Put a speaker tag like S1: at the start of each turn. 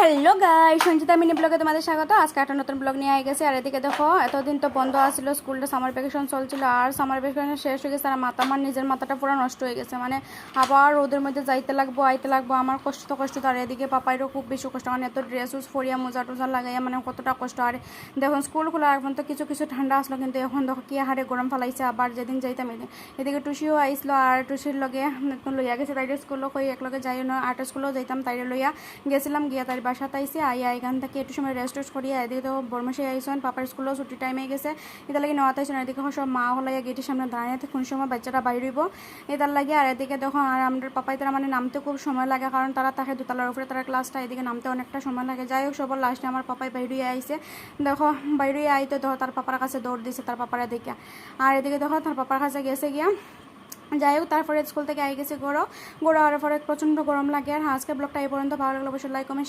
S1: Hello guys, Sanchita mini ব্লগে তোমাদের স্বাগত। আজকে একটা নতুন ব্লগ নিয়ে গেছে। আর এদিকে দেখো, এতদিন তো বন্ধ আসছিল, স্কুলটা সামার ভ্যাকেশন চলছিল। আর সামার ভ্যাকেশন শেষ হয়ে গেছে। আর আমার নিজের মাথাটা পুরো নষ্ট হয়ে গেছে। মানে আবার ওদের মধ্যে যাইতে লাগবো, আইতে লাগবো। আমার কষ্ট তো কষ্ট। আর এদিকে পাপাইরও খুব বেশি কষ্ট, মানে এত ড্রেস উস ফরিয়া মোজা টোজা লাগাইয়া মানে কতটা কষ্ট। আর দেখুন স্কুল খোলা এখন তো কিছু কিছু ঠান্ডা আসলো, কিন্তু এখন দেখো কি হারে গরম ফেলাইছে। আবার যেদিন যাইতাম এদিকে টুসিও আইসলো, আর টুসির লগে লইয়া গেছে তাইরে স্কুলও কই একলগে যাই না। আর্ট স্কুলেও যাইতাম, তাইরে লইয়া গেছিলাম। গিয়া তার বাসাতে আইসি আইয়া এখান থেকে একটু সময় রেস্ট টেস্ট করিয়া এদিকে তো বর্মাসে আইসন। পাপার স্কুলও ছুটি টাইমে গেছে, এটা লাগে নেওয়া তাইছেন। এদিকে সব মা হলাইয়া গেটের সামনে দাঁড়িয়ে কোন সময় বাচ্চারা বাইরিব এটার লাগে। আর এদিকে দেখো আর আমাদের পাপাই তারা মানে নামতে খুব সময় লাগে, কারণ তারা থাকে দোতলার উপরে তারা ক্লাসটা, এদিকে নামতে অনেকটা সময় লাগে। যাই হোক সবার লাস্টে আমার পাপাই বাইরিয়ে আইসে। দেখো বাইরিয়ে আইতে দেখো তার পাপার কাছে দৌড় দিছে তার পাপারা দেখে। আর এদিকে দেখো তার পাপার কাছে গেছে গিয়া। যাই হোক তারপরে স্কুল থেকে আই গেছে গড়ো হওয়ার পরে প্রচণ্ড গরম লাগে। আর আজকে ব্লগটা এই পর্যন্ত ভালো লাগলো, অবশ্যই লাইক কমেন্ট